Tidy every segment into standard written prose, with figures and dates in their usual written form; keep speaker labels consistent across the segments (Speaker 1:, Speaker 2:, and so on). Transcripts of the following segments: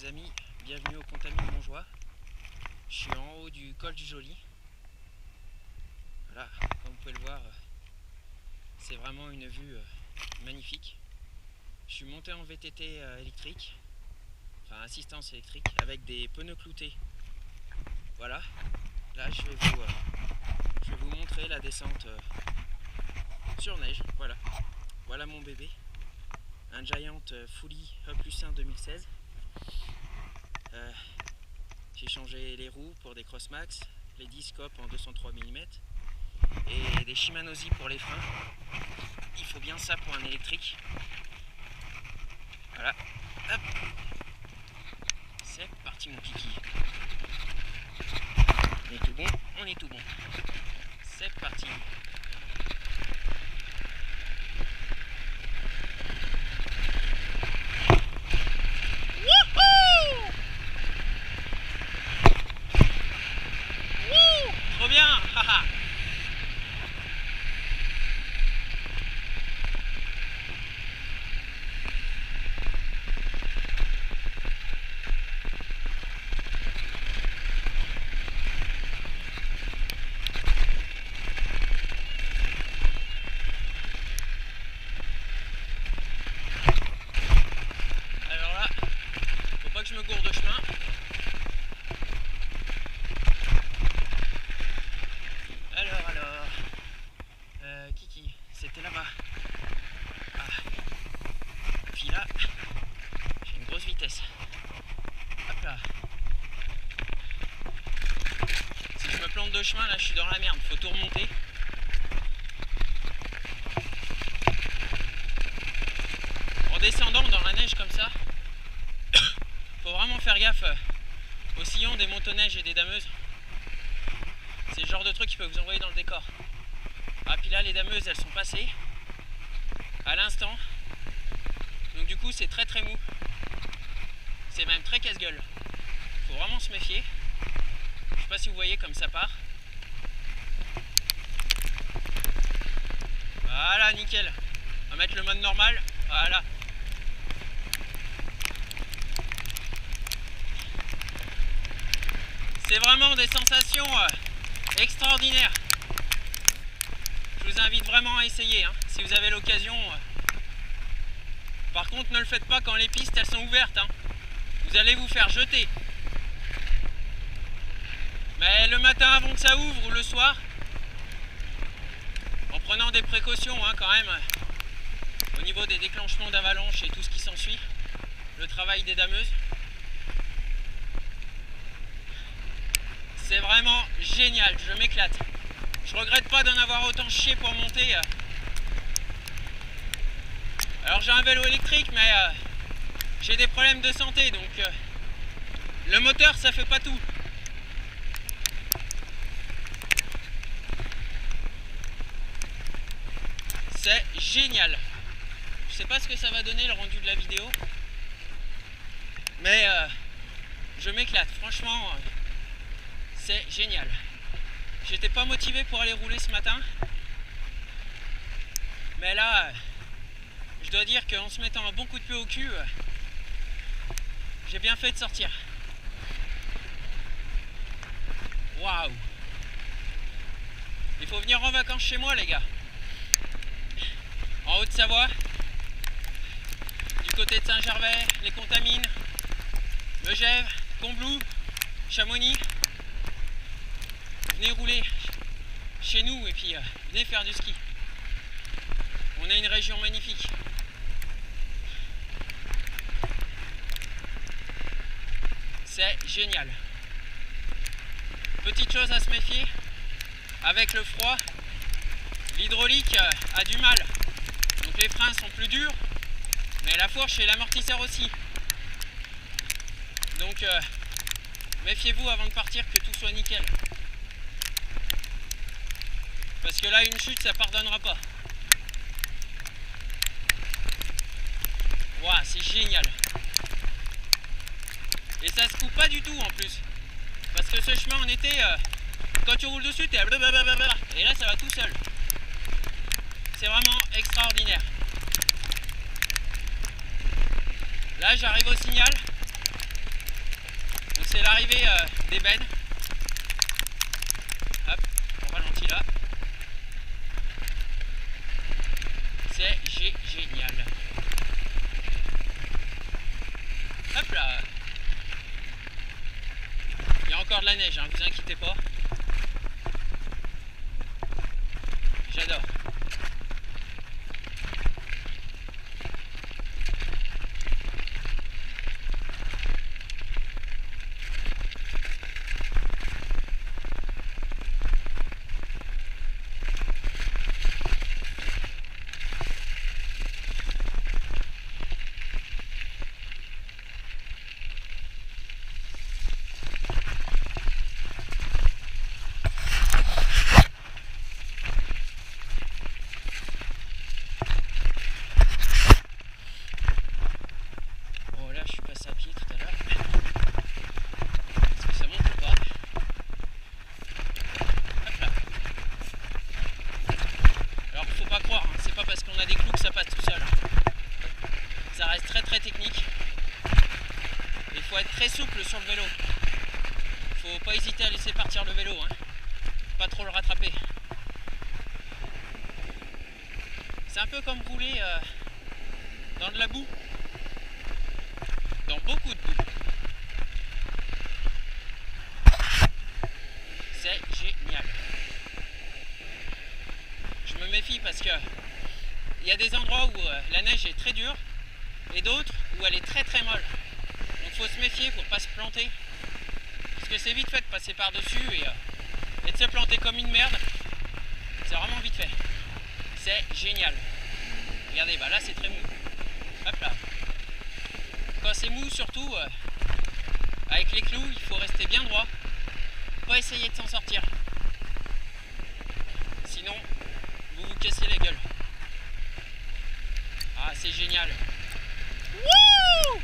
Speaker 1: amis, bienvenue au Contamine Montjoie. Je suis en haut du col du Joly. Voilà, comme vous pouvez le voir, c'est vraiment une vue magnifique. Je suis monté en VTT électrique, enfin assistance électrique, avec des pneus cloutés. Voilà, là je vais vous montrer la descente sur neige. Voilà, voilà mon bébé, un Giant Fully E+1 2016. J'ai changé les roues pour des Crossmax, les disques Hop en 203 mm et des Shimano Z pour les freins. Il faut bien ça pour un électrique. Voilà, hop, c'est parti mon kiki. On est tout bon, on est tout bon. C'est parti. Trop bien, haha. Alors là, faut pas que je me gourde de chemin. Kiki, c'était là-bas. Ah. Puis là, j'ai une grosse vitesse. Hop là. Si je me plante de chemin, là, je suis dans la merde. Faut tout remonter. En descendant dans la neige comme ça, faut vraiment faire gaffe aux sillons des montonneiges et des dameuses. C'est le genre de truc qui peut vous envoyer dans le décor. Ah, puis là, les dameuses, elles sont passées à l'instant. Donc du coup, c'est très très mou. C'est même très casse-gueule. Faut vraiment se méfier. Je sais pas si vous voyez comme ça part. Voilà, nickel. On va mettre le mode normal. Voilà. C'est vraiment des sensations extraordinaires. Je vous invite vraiment à essayer, hein, si vous avez l'occasion. Par contre, ne le faites pas quand les pistes elles sont ouvertes, hein. Vous allez vous faire jeter. Mais le matin avant que ça ouvre ou le soir, en prenant des précautions hein, quand même, au niveau des déclenchements d'avalanche et tout ce qui s'ensuit, le travail des dameuses. C'est vraiment génial, je m'éclate. Je regrette pas d'en avoir autant chié pour monter. Alors j'ai un vélo électrique mais j'ai des problèmes de santé donc le moteur ça fait pas tout. C'est génial. Je sais pas ce que ça va donner le rendu de la vidéo. Mais je m'éclate, franchement c'est génial. J'étais pas motivé pour aller rouler ce matin. Mais là, je dois dire qu'en se mettant un bon coup de pied au cul, j'ai bien fait de sortir. Waouh! Il faut venir en vacances chez moi les gars. En Haute-Savoie, du côté de Saint-Gervais, les Contamines, Megève, Combloux, Chamonix. Venez rouler chez nous et puis venez faire du ski. On a une région magnifique. C'est génial. Petite chose à se méfier, avec le froid, l'hydraulique a du mal. Donc les freins sont plus durs, mais la fourche et l'amortisseur aussi. Donc méfiez-vous avant de partir que tout soit nickel. Parce que là, une chute, ça pardonnera pas. Waouh, c'est génial. Et ça se coupe pas du tout en plus. Parce que ce chemin en été, quand tu roules dessus, t'es blablabla. Et là, ça va tout seul. C'est vraiment extraordinaire. Là, j'arrive au signal. l'arrivée d'ébène. Hop, on ralentit là. C'est génial. Hop là. Il y a encore de la neige, hein, vous inquiétez pas. J'adore. Technique. Il faut être très souple sur le vélo. Faut pas hésiter à laisser partir le vélo, hein. Pas trop le rattraper. C'est un peu comme rouler dans de la boue. Dans beaucoup de boue. C'est génial. Je me méfie parce que il y a des endroits où la neige est très dure et d'autres où elle est très très molle. Donc faut se méfier pour pas se planter. Parce que c'est vite fait de passer par-dessus et de se planter comme une merde. C'est vraiment vite fait. C'est génial. Regardez, bah là c'est très mou. Hop là. Quand c'est mou surtout, avec les clous, il faut rester bien droit. Pas essayer de s'en sortir. Sinon, vous vous cassez la gueule. Ah, c'est génial. Wouh!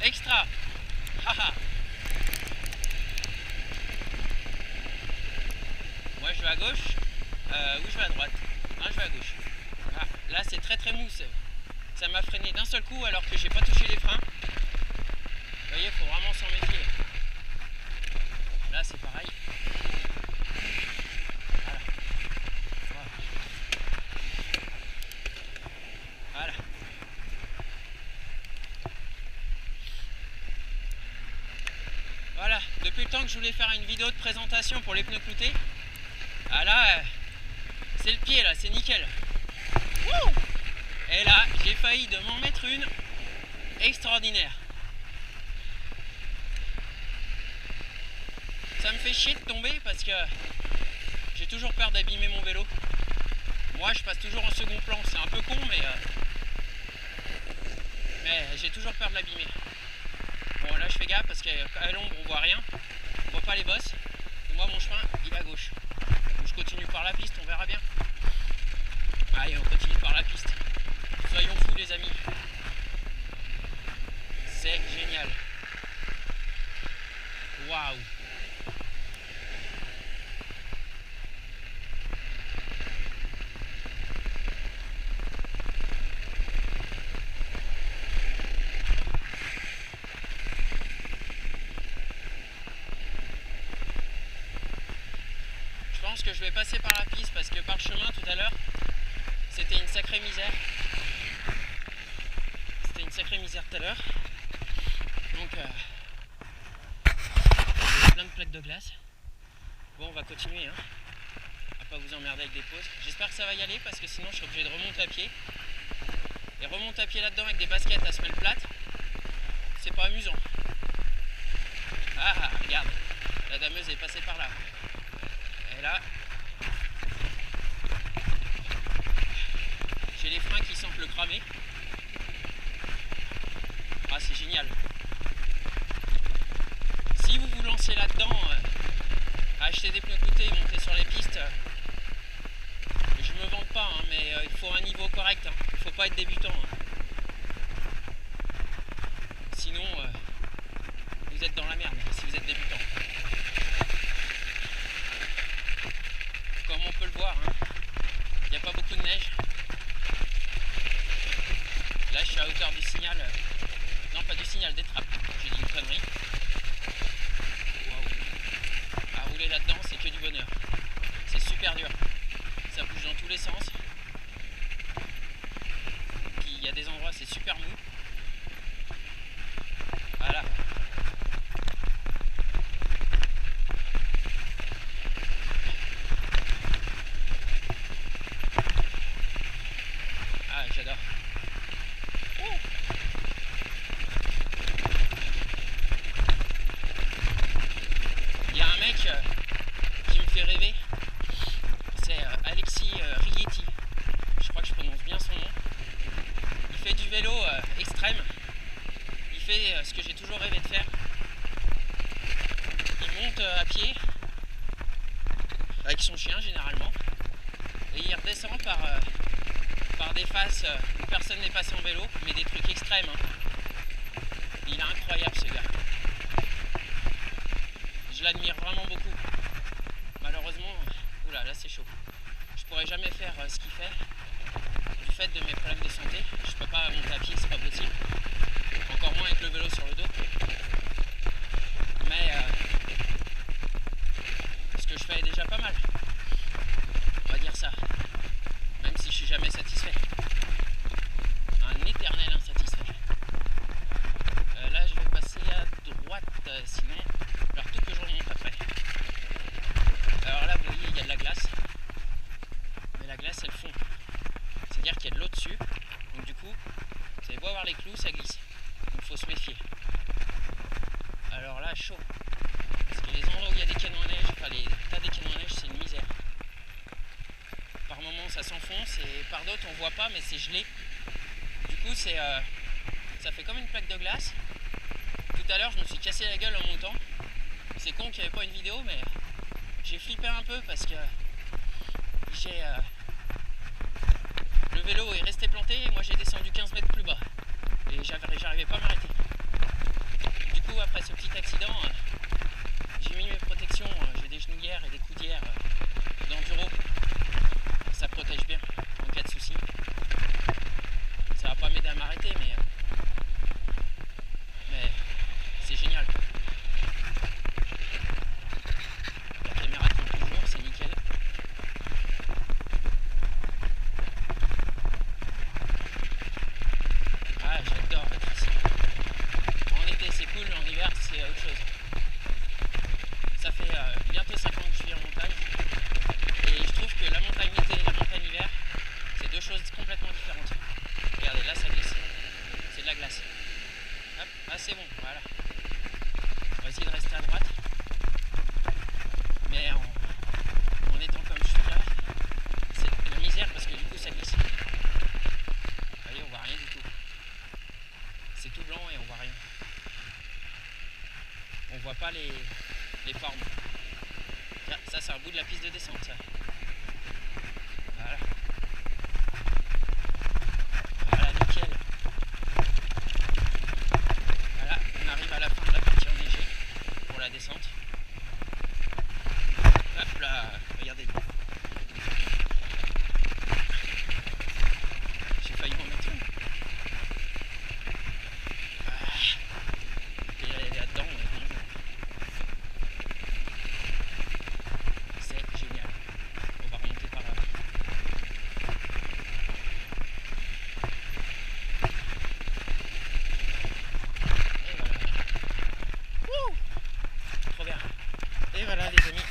Speaker 1: Extra. Haha. Moi je vais à gauche. Ou je vais à droite. Non, je vais à gauche. Ah, là c'est très très mou. Ça m'a freiné d'un seul coup alors que j'ai pas touché les freins. Vous voyez, il faut vraiment s'en méfier. Là c'est pareil. Voilà. Voilà. Voilà, depuis le temps que je voulais faire une vidéo de présentation pour les pneus cloutés. Ah là, c'est le pied là, c'est nickel. Wouh! Et là, j'ai failli de m'en mettre une extraordinaire. Ça me fait chier de tomber parce que j'ai toujours peur d'abîmer mon vélo. Moi, je passe toujours en second plan. C'est un peu con, mais j'ai toujours peur de l'abîmer. Bon, là, je fais gaffe parce qu'à l'ombre, on voit rien. On voit pas les bosses. Et moi, mon chemin, il est à gauche. Donc, je continue par la piste, on verra bien. Allez, on continue par la piste. Soyons fous, les amis. C'est génial. Waouh! Je pense que je vais passer par la piste parce que par le chemin tout à l'heure c'était une sacrée misère. C'était une sacrée misère tout à l'heure. Donc plein de plaques de glace. Bon, on va continuer, hein. On va pas vous emmerder avec des pauses. J'espère que ça va y aller parce que sinon je serai obligé de remonter à pied. Et remonter à pied là-dedans avec des baskets à semelle plate, c'est pas amusant. Ah, regarde, la dameuse est passée par là. Et là, j'ai les freins qui sentent le cramer. Ah, c'est génial. Si vous vous lancez là-dedans, acheter des pneus cloutés et monter sur les pistes, je me vante pas, hein, mais il faut un niveau correct. Hein. Il faut pas être débutant. Hein. Sinon, vous êtes dans la merde si vous êtes débutant. Comme on peut le voir, hein, il n'y a pas beaucoup de neige. Là, je suis à hauteur du signal. Non, pas du signal, des trappes. J'ai dit une connerie. rêvé de faire. Il monte à pied, avec son chien généralement, et il redescend par des faces où personne n'est passé en vélo, mais des trucs extrêmes. Hein. Il est incroyable ce gars. Je l'admire vraiment beaucoup. Malheureusement, oula, là c'est chaud. Je pourrais jamais faire ce qu'il fait. Du fait de mes problèmes de santé, je peux pas monter à pied, c'est pas possible. Encore moins avec le vélo sur le dos. Mais ce que je fais est déjà pas mal. On va dire ça. Même si je suis jamais satisfait. Un éternel insatisfait. Là je vais passer à droite, sinon alors tout que je remonte après. Alors là vous voyez il y a de la glace. Mais la glace elle fond. C'est-à-dire qu'il y a de l'eau dessus. Donc du coup, vous avez beau avoir les clous, ça glisse. Donc il faut se méfier. Alors là, chaud. Parce que les endroits où il y a des canons à neige, enfin les tas des canons à neige, c'est une misère. Par moments ça s'enfonce et par d'autres on voit pas mais c'est gelé. Du coup ça fait comme une plaque de glace. Tout à l'heure je me suis cassé la gueule en montant. C'est con qu'il n'y avait pas une vidéo mais j'ai flippé un peu parce que le vélo est resté planté et moi j'ai descendu 15 mètres plus bas. Et j'arrivais pas à m'arrêter. Du coup après ce petit accident, j'ai mis mes protections, j'ai des genouillères et des coudières d'enduro. Ça protège bien en cas de souci. Ça va pas m'aider à m'arrêter mais c'est génial. La caméra tourne toujours, c'est nickel. Ah j'adore être ici. En été c'est cool, en hiver c'est autre chose. Ça fait bientôt 5 ans que je vis en montagne. Et je trouve que la montagne été et la montagne hiver, c'est deux choses complètement différentes. Regardez, là ça glisse. C'est de la glace. Hop, ah c'est bon, voilà. On va essayer de rester à droite. Mais en étant comme je suis là, c'est la misère parce que du coup ça glisse. Vous voyez, on voit rien du tout. C'est tout blanc et on voit rien. On voit pas les formes. Ça c'est un bout de la piste de descente ça. Voilà. Voilà, nickel. Voilà, on arrive à la fin de la partie enneigée pour la descente. Hop là, regardez. J'ai failli m'en mettre une. Et elle est là-dedans, c'est génial. On va remonter par là. Et voilà. Wouh! Trop bien. Et voilà les amis.